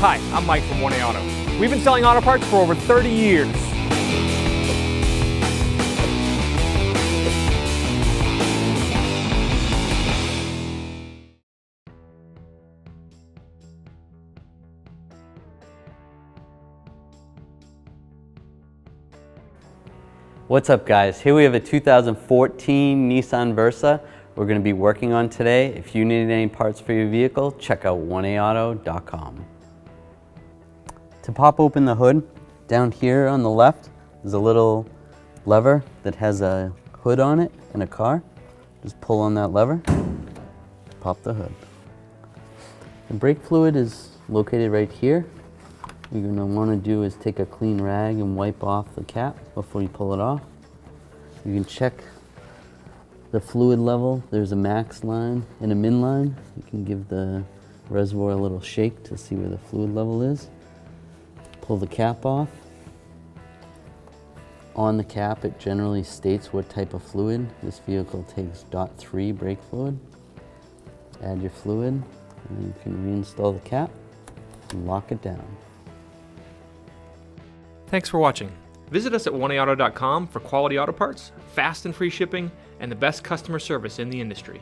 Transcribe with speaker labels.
Speaker 1: Hi, I'm Mike from 1A Auto. We've been selling auto parts for over 30 years.
Speaker 2: What's up, guys? Here we have a 2014 Nissan Versa we're going to be working on today. If you need any parts for your vehicle, check out 1aauto.com. To pop open the hood, down here on the left is a little lever that has a hood on it in a car. Just pull on that lever, pop the hood. The brake fluid is located right here. What you're going to want to do is take a clean rag and wipe off the cap before you pull it off. You can check the fluid level. There's a max line and a min line. You can give the reservoir a little shake to see where the fluid level is. Pull the cap off. On the cap, it generally states what type of fluid. This vehicle takes .3 brake fluid. Add your fluid, and then you can reinstall the cap and lock it down.
Speaker 1: Thanks for watching. Visit us at 1aauto.com for quality auto parts, fast and free shipping, and the best customer service in the industry.